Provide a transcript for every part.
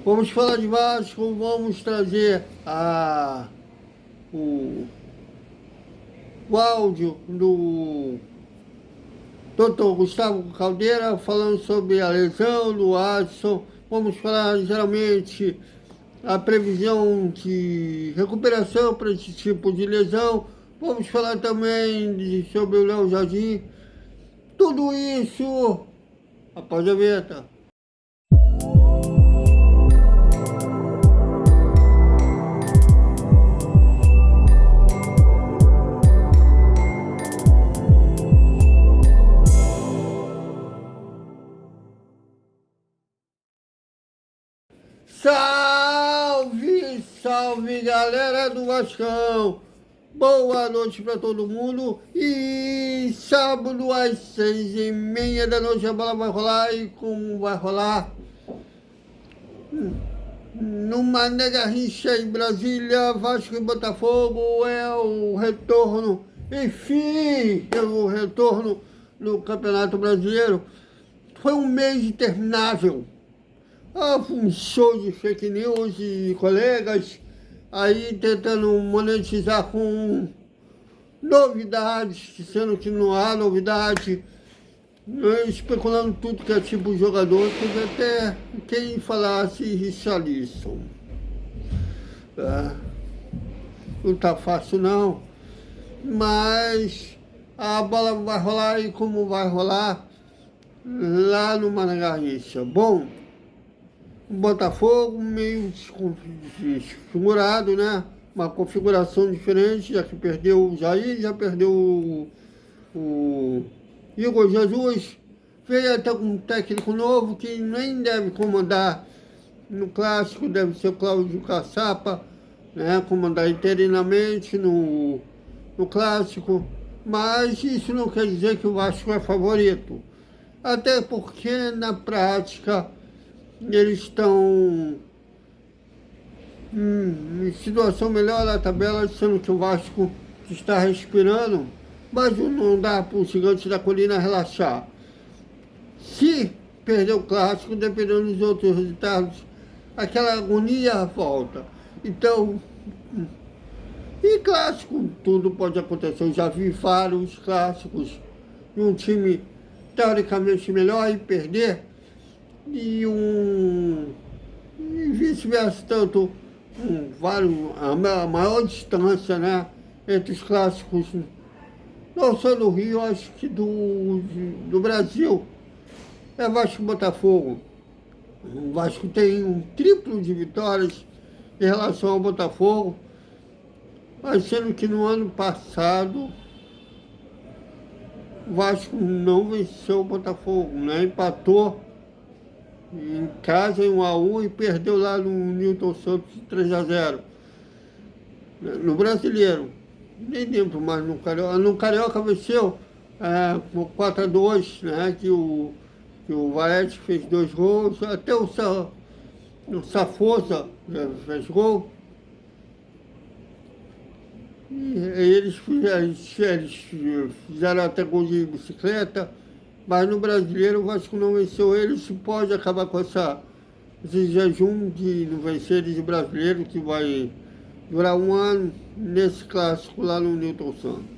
Vamos falar de Vasco, vamos trazer o, o áudio do Dr. Gustavo Caldeira falando sobre a lesão do Adson. Vamos falar geralmente a previsão de recuperação para esse tipo de lesão. Vamos falar também sobre o Léo Jardim. Tudo isso após a vinheta. Salve, salve galera do Vascão! Boa noite para todo mundo e sábado às 6h30 da noite a bola vai rolar e como vai rolar? No Mané Garrincha em Brasília, Vasco e Botafogo é o retorno, enfim, é o retorno no Campeonato Brasileiro. Foi um mês interminável. Um show de fake news e colegas aí tentando monetizar com novidades, sendo que não há novidade, especulando tudo que é tipo de jogador, teve até quem falasse Richarlison. Não tá fácil não, mas a bola vai rolar e como vai rolar lá no Mané Garrincha. Bom, o Botafogo meio desfigurado, né? Uma configuração diferente, já que perdeu o Jair, já perdeu o Igor Jesus. Veio até com um técnico novo que nem deve comandar no clássico, deve ser o Cláudio Caçapa, né? Comandar interinamente no clássico. Mas isso não quer dizer que o Vasco é favorito. Até porque, na prática, eles estão em situação melhor na tabela, sendo que o Vasco está respirando, mas não dá para o gigante da colina relaxar. Se perder o clássico, dependendo dos outros resultados, aquela agonia volta. Então, e clássico, tudo pode acontecer. Eu já vi vários clássicos de um time teoricamente melhor e perder, e vice-versa, tanto a maior distância, né, entre os clássicos, não só do Rio, acho que do Brasil, é Vasco e Botafogo. O Vasco tem um triplo de vitórias em relação ao Botafogo, mas sendo que no ano passado o Vasco não venceu o Botafogo, né, empatou em casa em 1-1 e perdeu lá no Newton Santos 3-0. No Brasileiro, nem lembro mais no Carioca. No Carioca venceu por 4-2, né? Que o Vaete fez 2 gols, até o Safosa fez gol. E eles fizeram até gol de bicicleta. Mas no Brasileiro o Vasco não venceu eles, pode acabar com esse jejum de não vencer eles de Brasileiro, que vai durar 1 ano nesse clássico lá no Newton Santos.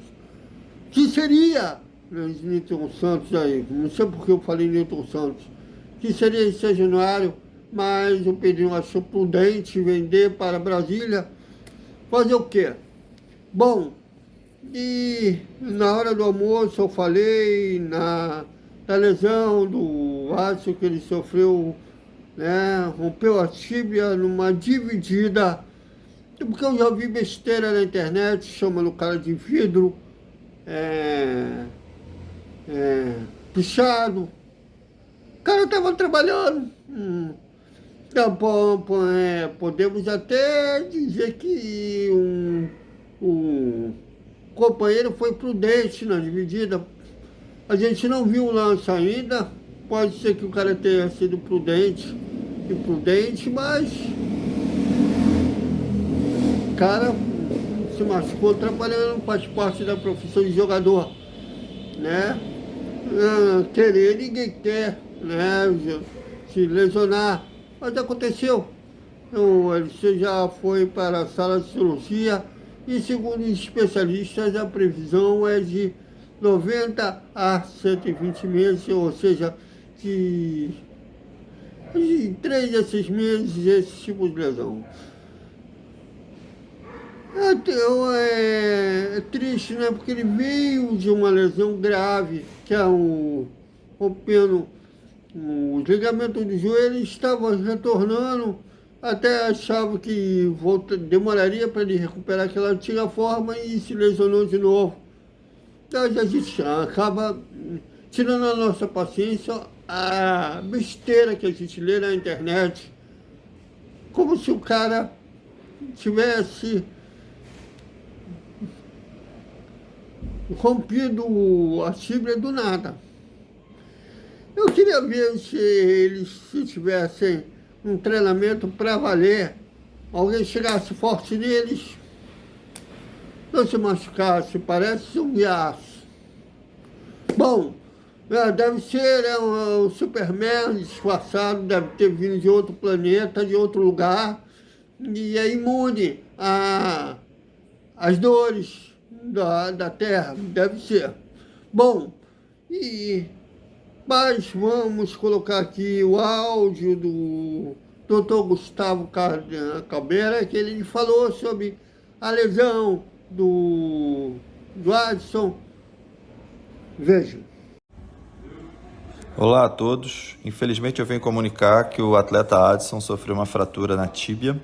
Que seria, Newton Santos aí, não sei porque eu falei Newton Santos, que seria em São Januário, mas o Pedrinho achou prudente vender para Brasília. Fazer o quê? Bom, e na hora do almoço eu falei da lesão do Adson que ele sofreu, né, rompeu a tíbia numa dividida, porque eu já vi besteira na internet, chamando o cara de vidro, pichado. O cara estava trabalhando. Então, podemos até dizer que o companheiro foi prudente na dividida. A gente não viu o lance ainda, pode ser que o cara tenha sido imprudente, mas o cara se machucou trabalhando, faz parte da profissão de jogador, né? Querer, ninguém quer, né? Se lesionar, mas aconteceu. Ele já foi para a sala de cirurgia e, segundo os especialistas, a previsão é de 90 a 120 meses, ou seja, de 3 a 6 meses esse tipo de lesão. É triste, né? Porque ele veio de uma lesão grave, que é rompendo os ligamentos do joelho, estava retornando, até achava que demoraria para ele recuperar aquela antiga forma e se lesionou de novo. Então a gente acaba tirando a nossa paciência, a besteira que a gente lê na internet, como se o cara tivesse rompido a fibra do nada. Eu queria ver se eles, se tivessem um treinamento para valer, alguém chegasse forte neles, não se machucasse, parece um aço. Bom, deve ser um Superman disfarçado, deve ter vindo de outro planeta, de outro lugar, e é imune às dores da Terra, deve ser. Bom, mas vamos colocar aqui o áudio do Dr. Gustavo Calbeira, que ele falou sobre a lesão do Adson. Veja. Olá a todos. Infelizmente eu venho comunicar que o atleta Adson sofreu uma fratura na tíbia.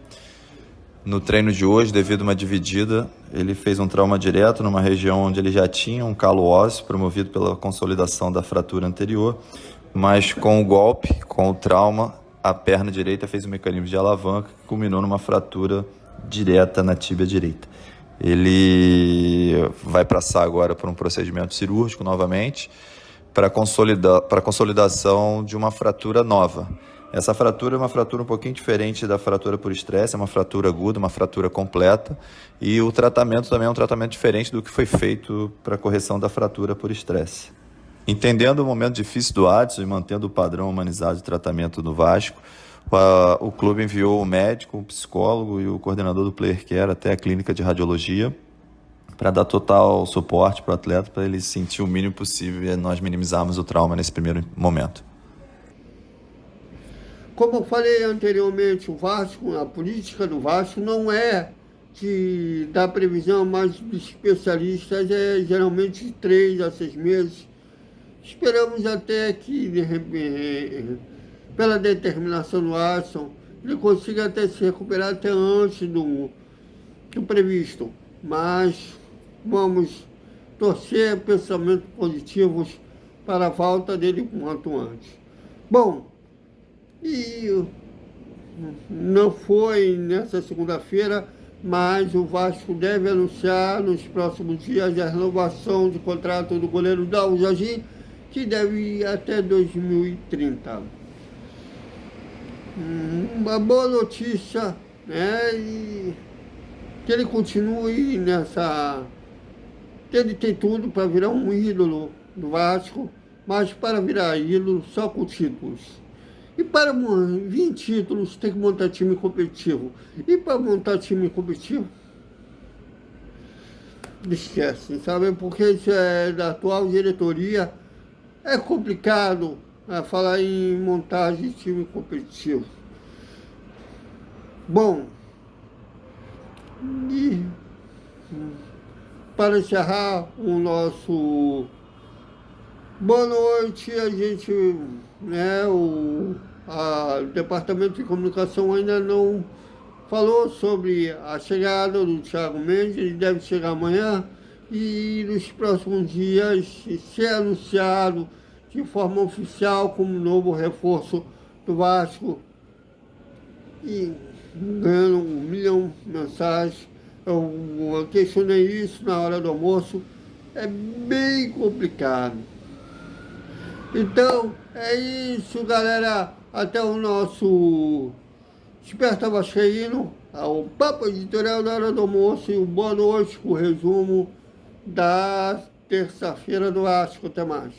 No treino de hoje, devido a uma dividida, ele fez um trauma direto numa região onde ele já tinha um calo ósseo promovido pela consolidação da fratura anterior, mas com o golpe, com o trauma, a perna direita fez um mecanismo de alavanca que culminou numa fratura direta na tíbia direita. Ele vai passar agora por um procedimento cirúrgico novamente para consolidação de uma fratura nova. Essa fratura é uma fratura um pouquinho diferente da fratura por estresse, é uma fratura aguda, uma fratura completa, e o tratamento também é um tratamento diferente do que foi feito para a correção da fratura por estresse. Entendendo o momento difícil do Adson e mantendo o padrão humanizado de tratamento do Vasco, o clube enviou o médico, o psicólogo e o coordenador do Player Care até a clínica de radiologia para dar total suporte para o atleta, para ele sentir o mínimo possível e nós minimizarmos o trauma nesse primeiro momento. Como eu falei anteriormente, o Vasco, a política do Vasco não é de dar previsão, mas dos especialistas é geralmente de 3 a 6 meses. Esperamos até que, de repente, pela determinação do Adson, ele consiga até se recuperar até antes do previsto. Mas vamos torcer pensamentos positivos para a volta dele quanto antes. Bom, e não foi nessa segunda-feira, mas o Vasco deve anunciar nos próximos dias a renovação de contrato do goleiro Dalvo Jardim, que deve ir até 2030. Uma boa notícia, né? E que ele continue nessa... Ele tem tudo para virar um ídolo do Vasco, mas para virar ídolo só com títulos. E para vir títulos tem que montar time competitivo. E para montar time competitivo, esquece, sabe? Porque isso é da atual diretoria. É complicado falar em montagem de time competitivo. Bom, e para encerrar o nosso boa noite, a gente, né, o Departamento de Comunicação ainda não falou sobre a chegada do Thiago Mendes, ele deve chegar amanhã e nos próximos dias ser anunciado de forma oficial como novo reforço do Vasco e ganhando 1 milhão de mensagens. Eu questionei isso na hora do almoço, é bem complicado. Então, é isso, galera. Até o nosso Desperta Vascaíno, o Papo Editorial da hora do almoço e o boa noite com o resumo da terça-feira do Vasco. Até mais.